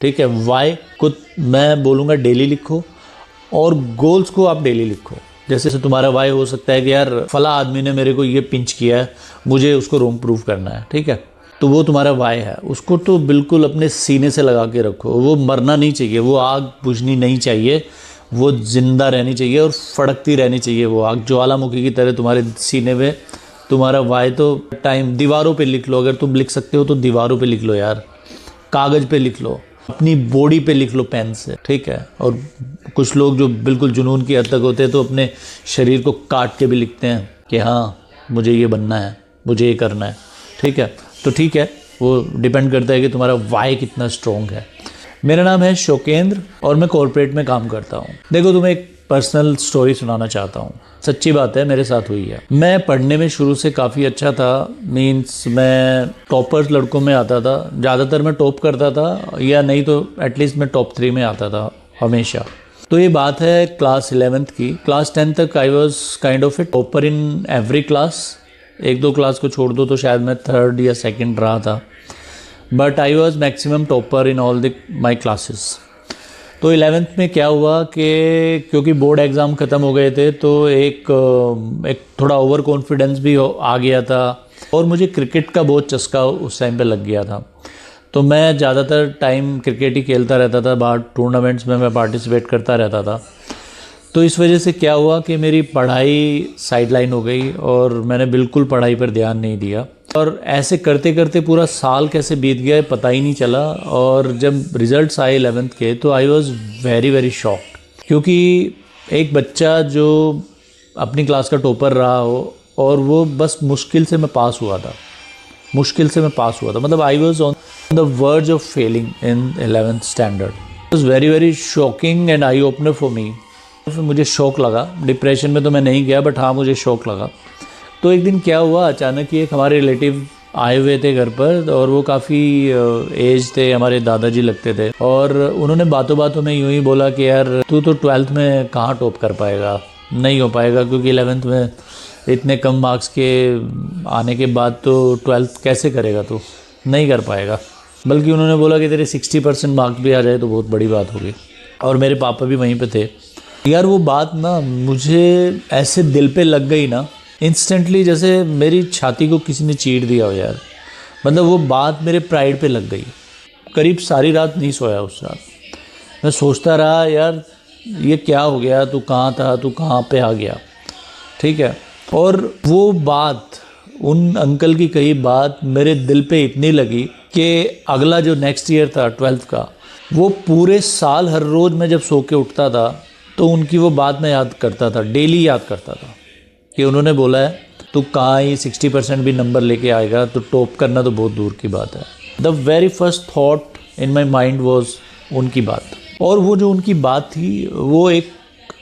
ठीक है। वाई को मैं बोलूँगा डेली लिखो और गोल्स को आप डेली लिखो। जैसे तुम्हारा वाई हो सकता है कि यार फला आदमी ने मेरे को ये पिंच किया है, मुझे उसको रोंग प्रूफ करना है, ठीक है, तो वो तुम्हारा वाई है। उसको तो बिल्कुल अपने सीने से लगा के रखो, वो मरना नहीं चाहिए, वो आग बुझनी नहीं चाहिए, वो जिंदा रहनी चाहिए और फड़कती रहनी चाहिए वो आग, ज्वालामुखी की तरह तुम्हारे सीने में तुम्हारा वाई। तो टाइम दीवारों पे लिख लो, अगर तुम लिख सकते हो तो दीवारों पे लिख लो यार, कागज़ पे लिख लो, अपनी बॉडी पे लिख लो पेन से, ठीक है। और कुछ लोग जो बिल्कुल जुनून की हद तक होते हैं तो अपने शरीर को काट के भी लिखते हैं कि हाँ मुझे ये बनना है, मुझे ये करना है, ठीक है। तो ठीक है, वो डिपेंड करता है कि तुम्हारा वाई कितना स्ट्रॉन्ग है। मेरा नाम है शोकेंद्र और मैं कॉर्पोरेट में काम करता हूँ। देखो, तुम्हें एक पर्सनल स्टोरी सुनाना चाहता हूँ, सच्ची बात है, मेरे साथ हुई है। मैं पढ़ने में शुरू से काफ़ी अच्छा था, मींस मैं टॉपर्स लड़कों में आता था, ज़्यादातर मैं टॉप करता था, या नहीं तो एटलीस्ट मैं टॉप 3 में आता था हमेशा। तो ये बात है क्लास 11th की। क्लास 10 तक I was kind of A topper in every class. एक दो क्लास को छोड़ दो तो शायद मैं 3rd या 2nd रहा था, but I was maximum topper in all the my classes. तो 11th में क्या हुआ कि क्योंकि बोर्ड एग्ज़ाम ख़त्म हो गए थे तो एक थोड़ा ओवर कॉन्फिडेंस भी आ गया था और मुझे क्रिकेट का बहुत चस्का उस टाइम पे लग गया था। तो मैं ज़्यादातर टाइम क्रिकेट ही खेलता रहता था, बाहर टूर्नामेंट्स में मैं पार्टिसिपेट करता रहता था। तो इस वजह से क्या हुआ कि मेरी पढ़ाई साइडलाइन हो गई और मैंने बिल्कुल पढ़ाई पर ध्यान नहीं दिया, और ऐसे करते करते पूरा साल कैसे बीत गया पता ही नहीं चला। और जब रिज़ल्ट्स आए 11th के तो I was very very shocked, क्योंकि एक बच्चा जो अपनी क्लास का टॉपर रहा हो और वो बस मुश्किल से मैं पास हुआ था, मतलब I was on the verge of Fehling in 11th standard. It was very very shocking and eye opener for me. फिर मुझे शौक लगा, डिप्रेशन में तो मैं नहीं गया, बट हाँ मुझे शौक लगा। तो एक दिन क्या हुआ, अचानक ही एक हमारे रिलेटिव आए हुए थे घर पर, और वो काफ़ी एज थे, हमारे दादाजी लगते थे, और उन्होंने बातों बातों में यूँ ही बोला कि यार तू तो 12th में कहाँ टॉप कर पाएगा, नहीं हो पाएगा, क्योंकि 11th में इतने कम मार्क्स के आने के बाद तो 12th कैसे करेगा, तू नहीं कर पाएगा। बल्कि उन्होंने बोला कि तेरे 60% मार्क्स भी आ जाए तो बहुत बड़ी बात होगी। और मेरे पापा भी वहीं पे थे। यार वो बात ना मुझे ऐसे दिल पे लग गई ना इंस्टेंटली, जैसे मेरी छाती को किसी ने चीर दिया हो यार। मतलब वो बात मेरे प्राइड पे लग गई। करीब सारी रात नहीं सोया उस रात। मैं सोचता रहा यार ये क्या हो गया, तू कहाँ था, तू कहाँ पे आ गया, ठीक है। और वो बात, उन अंकल की कही बात मेरे दिल पे इतनी लगी कि अगला जो नेक्स्ट ईयर था 12th का, वो पूरे साल हर रोज़ मैं जब सो के उठता था तो उनकी वो बात मैं याद करता था, डेली याद करता था कि उन्होंने बोला है तू कहाँ ही 60% भी नंबर लेके आएगा तो टॉप करना तो बहुत दूर की बात है। The very first thought in my mind was उनकी बात, और वो जो उनकी बात थी वो एक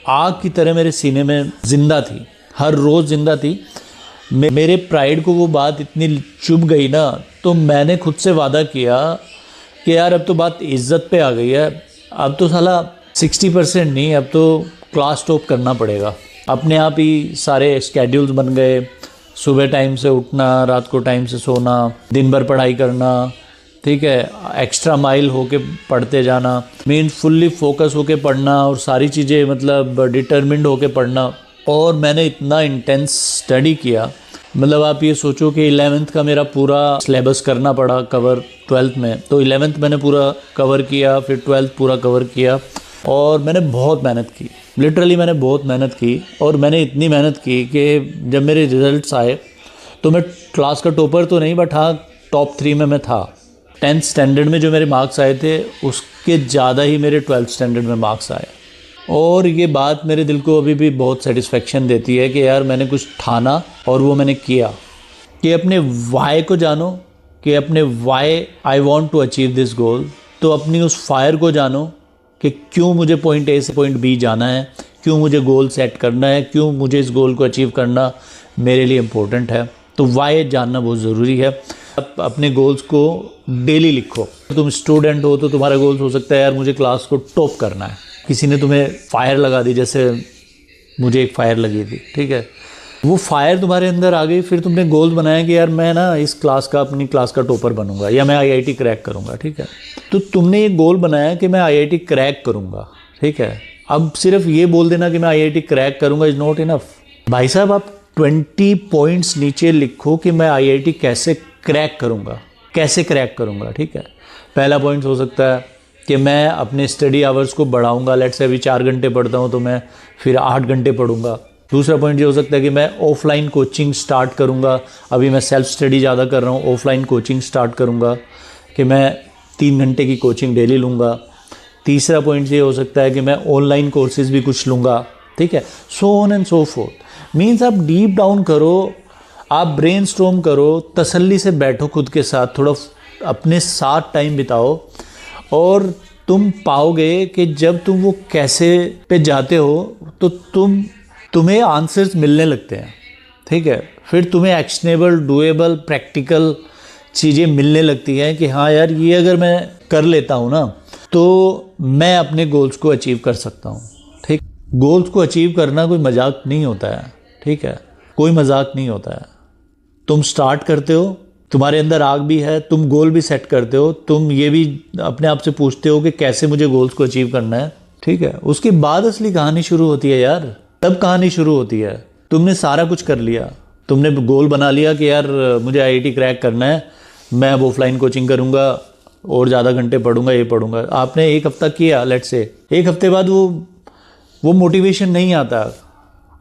आग की तरह मेरे सीने में जिंदा थी, हर रोज़ जिंदा थी। मेरे प्राइड को वो बात इतनी चुभ गई ना, तो मैंने खुद से वादा किया कि यार अब तो बात इज्जत पे आ गई है, अब तो साला 60% नहीं, अब तो क्लास टॉप करना पड़ेगा। अपने आप ही सारे स्केड्यूल्स बन गए, सुबह टाइम से उठना, रात को टाइम से सोना, दिन भर पढ़ाई करना, ठीक है, एक्स्ट्रा माइल होके पढ़ते जाना, मीन फुल्ली फोकस होके पढ़ना, और सारी चीज़ें मतलब डिटर्मिंड होके पढ़ना। और मैंने इतना इंटेंस स्टडी किया, मतलब आप ये सोचो कि 11th का मेरा पूरा सिलेबस करना पड़ा कवर 12th में, तो 11th मैंने पूरा कवर किया, फिर 12th पूरा कवर किया, और मैंने बहुत मेहनत की, लिटरली मैंने बहुत मेहनत की। और मैंने इतनी मेहनत की कि जब मेरे रिजल्ट्स आए तो मैं क्लास का टॉपर तो नहीं, बट हाँ टॉप 3 में मैं था। 10th स्टैंडर्ड में जो मेरे मार्क्स आए थे उसके ज़्यादा ही मेरे 12th स्टैंडर्ड में मार्क्स आए। और ये बात मेरे दिल को अभी भी बहुत सेटिस्फेक्शन देती है कि यार मैंने कुछ ठाना और वो मैंने किया। कि अपने वाई को जानो, कि अपने why I want to achieve this goal, तो अपनी उस फायर को जानो कि क्यों मुझे पॉइंट ए से पॉइंट बी जाना है, क्यों मुझे गोल सेट करना है, क्यों मुझे इस गोल को अचीव करना मेरे लिए इम्पोर्टेंट है। तो वाई जानना बहुत ज़रूरी है। अपने गोल्स को डेली लिखो। तुम स्टूडेंट हो तो तुम्हारा गोल्स हो सकता है यार मुझे क्लास को टॉप करना है। किसी ने तुम्हें फायर लगा दी, जैसे मुझे एक फायर लगी थी, ठीक है, वो फायर तुम्हारे अंदर आ गई, फिर तुमने गोल बनाया कि यार मैं ना इस क्लास का, अपनी क्लास का टॉपर बनूंगा या मैं आईआईटी क्रैक करूंगा, ठीक है। तो तुमने ये गोल बनाया कि मैं आईआईटी क्रैक करूंगा, ठीक है। अब सिर्फ ये बोल देना कि मैं आईआईटी क्रैक करूंगा इज नॉट इनफ। भाई साहब, आप 20 पॉइंट्स नीचे लिखो कि मैं आईआईटी कैसे क्रैक करूंगा, कैसे क्रैक करूंगा, ठीक है। पहला पॉइंट हो सकता है कि मैं अपने स्टडी आवर्स को बढ़ाऊंगा। लेट्स से अभी 4 घंटे पढ़ता हूं तो मैं फिर 8 घंटे पढ़ूंगा। दूसरा पॉइंट ये हो सकता है कि मैं ऑफलाइन कोचिंग स्टार्ट करूंगा। अभी मैं सेल्फ स्टडी ज़्यादा कर रहा हूँ, ऑफलाइन कोचिंग स्टार्ट करूंगा कि मैं 3 घंटे की कोचिंग डेली लूँगा। तीसरा पॉइंट ये हो सकता है कि मैं ऑनलाइन कोर्सेज भी कुछ लूँगा, ठीक है। So on and so fourth. Means आप डीप डाउन करो, आप ब्रेनस्टॉर्म करो, तसल्ली से बैठो खुद के साथ, थोड़ा अपने साथ टाइम बिताओ और तुम पाओगे कि जब तुम वो कैसे पे जाते हो तो तुम्हें आंसर्स मिलने लगते हैं, ठीक है। फिर तुम्हें एक्शनेबल, डूएबल, प्रैक्टिकल चीज़ें मिलने लगती हैं कि हाँ यार, ये अगर मैं कर लेता हूँ ना तो मैं अपने गोल्स को अचीव कर सकता हूँ, ठीक। गोल्स को अचीव करना कोई मजाक नहीं होता है, ठीक है, कोई मजाक नहीं होता है। तुम स्टार्ट करते हो, तुम्हारे अंदर आग भी है, तुम गोल भी सेट करते हो, तुम ये भी अपने आप से पूछते हो कि कैसे मुझे गोल्स को अचीव करना है, ठीक है। उसके बाद असली कहानी शुरू होती है यार, तब कहानी शुरू होती है। तुमने सारा कुछ कर लिया, तुमने गोल बना लिया कि यार मुझे आईआईटी क्रैक करना है, मैं अब ऑफलाइन कोचिंग करूँगा और ज़्यादा घंटे पढ़ूंगा, ये पढ़ूंगा। आपने 1 हफ्ता किया, लेट्स से 1 हफ्ते बाद वो मोटिवेशन नहीं आता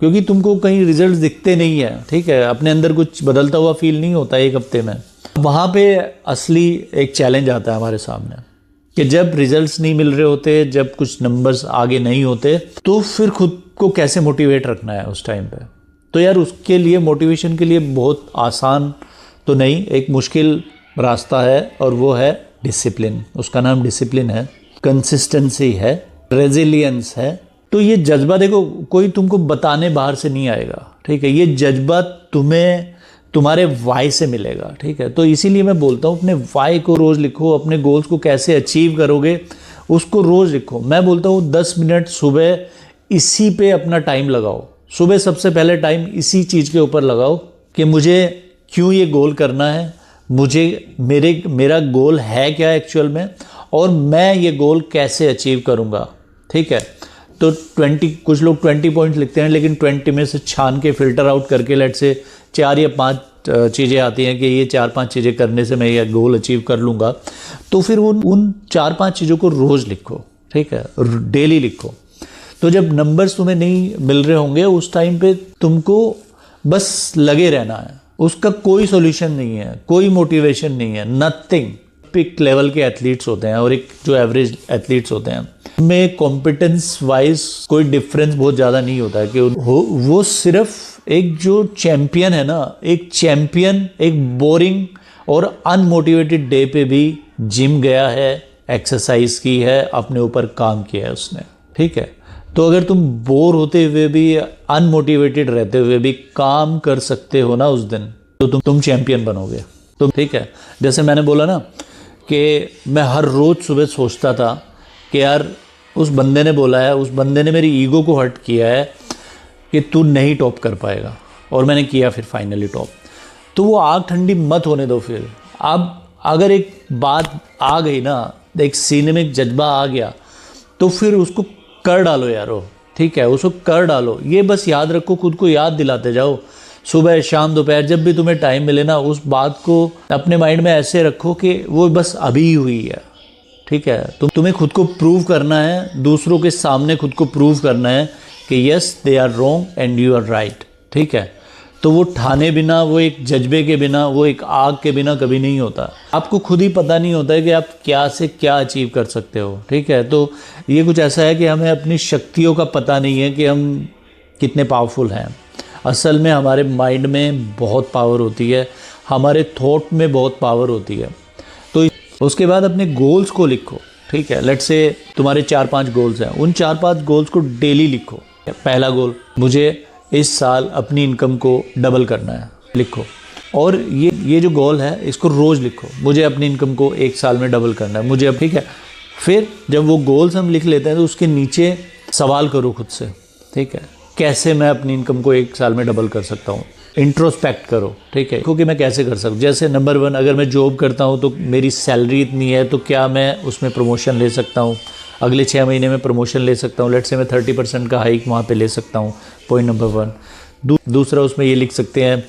क्योंकि तुमको कहीं रिजल्ट दिखते नहीं है, ठीक है। अपने अंदर कुछ बदलता हुआ फील नहीं होता 1 हफ्ते में। वहाँ पे असली एक चैलेंज आता है हमारे सामने कि जब रिजल्ट्स नहीं मिल रहे होते, जब कुछ नंबर्स आगे नहीं होते, तो फिर खुद को कैसे मोटिवेट रखना है उस टाइम पे। तो यार उसके लिए, मोटिवेशन के लिए बहुत आसान तो नहीं, एक मुश्किल रास्ता है और वो है डिसिप्लिन। उसका नाम डिसिप्लिन है, कंसिस्टेंसी है, रेजिलियंस है। तो ये जज्बा देखो, कोई तुमको बताने बाहर से नहीं आएगा, ठीक है। ये जज्बा तुम्हें तुम्हारे वाई से मिलेगा, ठीक है। तो इसीलिए मैं बोलता हूँ अपने वाई को रोज़ लिखो, अपने गोल्स को कैसे अचीव करोगे उसको रोज़ लिखो। मैं बोलता हूँ 10 मिनट सुबह इसी पे अपना टाइम लगाओ। सुबह सबसे पहले टाइम इसी चीज़ के ऊपर लगाओ कि मुझे क्यों ये गोल करना है, मुझे मेरा गोल है क्या एक्चुअल में, और मैं ये गोल कैसे अचीव करूँगा, ठीक है। तो 20, कुछ लोग 20 पॉइंट्स लिखते हैं, लेकिन 20 में से छान के फिल्टर आउट करके लेट से 4 या 5 चीज़ें आती हैं कि ये 4-5 चीज़ें करने से मैं ये गोल अचीव कर लूँगा। तो फिर उन 4-5 चीज़ों को रोज़ लिखो, ठीक है, डेली लिखो। तो जब नंबर्स तुम्हें नहीं मिल रहे होंगे उस टाइम पे तुमको बस लगे रहना है, उसका कोई सॉल्यूशन नहीं है, कोई मोटिवेशन नहीं है, नथिंग। पिक लेवल के एथलीट्स होते हैं और एक जो एवरेज एथलीट्स होते हैं, में कॉम्पिटेंस वाइज कोई डिफरेंस बहुत ज़्यादा नहीं होता है कि वो सिर्फ एक जो चैम्पियन है ना, एक चैम्पियन एक बोरिंग और अनमोटिवेटेड डे पे भी जिम गया है, एक्सरसाइज की है, अपने ऊपर काम किया है उसने, ठीक है। तो अगर तुम बोर होते हुए भी, अनमोटिवेटेड रहते हुए भी काम कर सकते हो ना उस दिन, तो तुम चैंपियन बनोगे। तो ठीक है, जैसे मैंने बोला ना कि मैं हर रोज़ सुबह सोचता था कि यार उस बंदे ने बोला है, उस बंदे ने मेरी ईगो को हर्ट किया है कि तू नहीं टॉप कर पाएगा, और मैंने किया फिर फाइनली टॉप। तो वो आग ठंडी मत होने दो। फिर अब अगर एक बात आ गई ना, एक सीने में एक जज्बा आ गया, तो फिर उसको कर डालो यारो, ठीक है, उसको कर डालो। ये बस याद रखो, खुद को याद दिलाते जाओ, सुबह शाम दोपहर जब भी तुम्हें टाइम मिले ना, उस बात को अपने माइंड में ऐसे रखो कि वो बस अभी हुई है, ठीक है। तुम्हें खुद को प्रूव करना है, दूसरों के सामने खुद को प्रूव करना है कि yes they are wrong and you are right, ठीक है। तो वो ठाने बिना, वो एक जज्बे के बिना, वो एक आग के बिना कभी नहीं होता। आपको खुद ही पता नहीं होता है कि आप क्या से क्या अचीव कर सकते हो, ठीक है। तो ये कुछ ऐसा है कि हमें अपनी शक्तियों का पता नहीं है कि हम कितने पावरफुल हैं। असल में हमारे माइंड में बहुत पावर होती है, हमारे थॉट में बहुत पावर होती है। तो उसके बाद अपने गोल्स को लिखो, ठीक है। लेट्स से तुम्हारे 4-5 गोल्स हैं, उन 4-5 गोल्स को डेली लिखो। पहला गोल, मुझे इस साल अपनी इनकम को डबल करना है, लिखो। और ये जो गोल है इसको रोज़ लिखो, मुझे अपनी इनकम को 1 साल में डबल करना है मुझे अब, ठीक है। फिर जब वो गोल्स हम लिख लेते हैं तो उसके नीचे सवाल करो खुद से, ठीक है, कैसे मैं अपनी इनकम को 1 साल में डबल कर सकता हूँ। इंट्रोस्पेक्ट करो, ठीक है, क्योंकि मैं कैसे कर सकूँ। जैसे नंबर 1, अगर मैं जॉब करता हूँ तो मेरी सैलरी इतनी है, तो क्या मैं उसमें प्रमोशन ले सकता हूँ, अगले 6 महीने में प्रमोशन ले सकता हूँ। लेट्स से मैं 30% का हाइक वहाँ पे ले सकता हूँ, पॉइंट नंबर 1। दूसरा उसमें ये लिख सकते हैं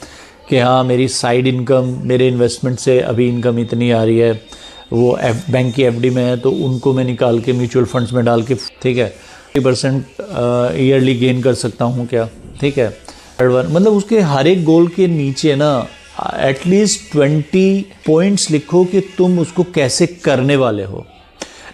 कि हाँ मेरी साइड इनकम, मेरे इन्वेस्टमेंट से अभी इनकम इतनी आ रही है, वो बैंक की एफडी में है, तो उनको मैं निकाल के म्यूचुअल फंड्स में डाल के, ठीक है, 30% ईयरली गेन कर सकता हूँ क्या, ठीक है। थर्ड वन, मतलब उसके हर एक गोल के नीचे ना एटलीस्ट 20 पॉइंट्स लिखो कि तुम उसको कैसे करने वाले हो।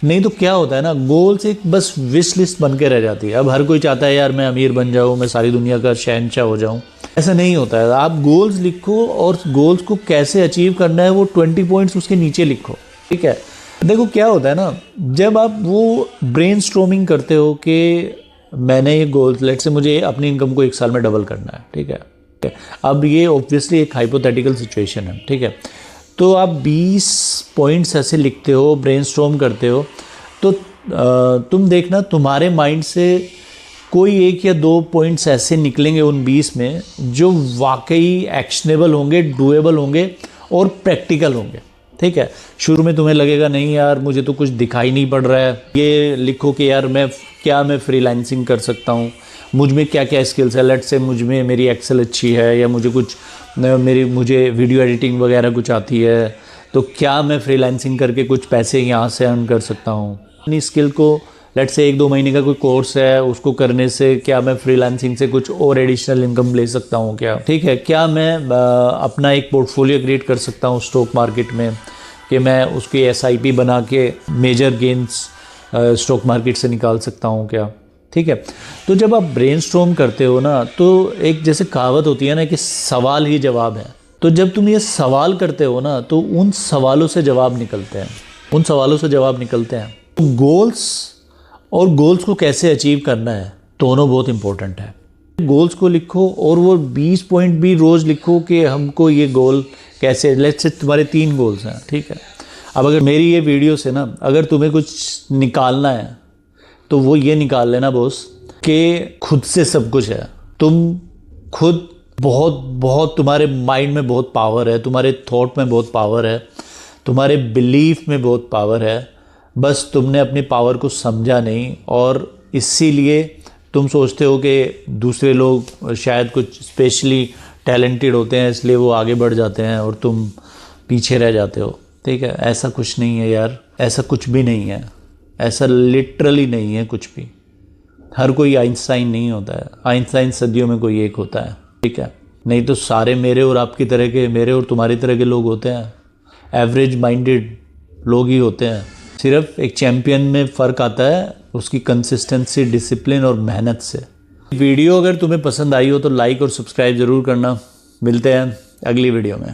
नहीं तो क्या होता है ना, गोल्स एक बस विश लिस्ट बन के रह जाती है। अब हर कोई चाहता है यार मैं अमीर बन जाऊँ, मैं सारी दुनिया का शहंशाह हो जाऊँ। ऐसा नहीं होता है। आप गोल्स लिखो और गोल्स को कैसे अचीव करना है वो 20 पॉइंट्स उसके नीचे लिखो, ठीक है। देखो क्या होता है ना, जब आप वो ब्रेनस्टॉर्मिंग करते हो कि मैंने ये गोल्स, लेट से मुझे अपनी इनकम को 1 साल में डबल करना है, ठीक है। अब ये ऑब्वियसली एक हाइपोथेटिकल सिचुएशन है, ठीक है। तो आप 20 पॉइंट्स ऐसे लिखते हो, ब्रेनस्टॉर्म करते हो, तो तुम देखना तुम्हारे माइंड से कोई 1 या 2 पॉइंट्स ऐसे निकलेंगे उन 20 में जो वाकई एक्शनेबल होंगे, डूएबल होंगे और प्रैक्टिकल होंगे, ठीक है। शुरू में तुम्हें लगेगा नहीं यार मुझे तो कुछ दिखाई नहीं पड़ रहा है। ये लिखो कि यार मैं फ्रीलांसिंग कर सकता हूँ, मुझ में क्या क्या स्किल्स है। लेट्स से मुझ में मेरी एक्सेल अच्छी है, या मुझे वीडियो एडिटिंग वगैरह कुछ आती है, तो क्या मैं फ्रीलांसिंग करके कुछ पैसे यहाँ से अर्न कर सकता हूँ। अपनी स्किल को, लेट्स से 1-2 महीने का कोई कोर्स है, उसको करने से क्या मैं फ्रीलांसिंग से कुछ और एडिशनल इनकम ले सकता हूँ क्या, ठीक है। क्या मैं अपना एक पोर्टफोलियो क्रिएट कर सकता हूँ स्टॉक मार्केट में, कि मैं उसकी SIP बना के मेजर गेन्स स्टॉक मार्केट से निकाल सकता हूँ क्या, ठीक है। तो जब आप ब्रेनस्टॉर्म करते हो ना, तो एक जैसे कहावत होती है ना कि सवाल ही जवाब है। तो जब तुम ये सवाल करते हो ना, तो उन सवालों से जवाब निकलते हैं, गोल्स और गोल्स को कैसे अचीव करना है, दोनों बहुत इंपॉर्टेंट है। गोल्स को लिखो और वो 20 पॉइंट भी रोज़ लिखो कि हमको ये गोल कैसे, लेट्स से तुम्हारे 3 गोल्स हैं, ठीक है। अब अगर मेरी ये वीडियो से ना अगर तुम्हें कुछ निकालना है तो वो ये निकाल लेना बॉस कि खुद से सब कुछ है। तुम खुद बहुत तुम्हारे माइंड में बहुत पावर है, तुम्हारे थॉट में बहुत पावर है, तुम्हारे बिलीफ में बहुत पावर है। बस तुमने अपनी पावर को समझा नहीं, और इसीलिए तुम सोचते हो कि दूसरे लोग शायद कुछ स्पेशली टैलेंटेड होते हैं इसलिए वो आगे बढ़ जाते हैं और तुम पीछे रह जाते हो, ठीक है। ऐसा कुछ नहीं है यार, ऐसा कुछ भी नहीं है, ऐसा लिटरली नहीं है कुछ भी। हर कोई आइंस्टाइन नहीं होता है, आइंस्टाइन सदियों में कोई एक होता है, ठीक है। नहीं तो सारे मेरे और आपकी तरह के, मेरे और तुम्हारी तरह के लोग होते हैं, एवरेज माइंडेड लोग ही होते हैं। सिर्फ एक चैम्पियन में फ़र्क आता है उसकी कंसिस्टेंसी, डिसिप्लिन और मेहनत से। वीडियो अगर तुम्हें पसंद आई हो तो लाइक और सब्सक्राइब ज़रूर करना। मिलते हैं अगली वीडियो में।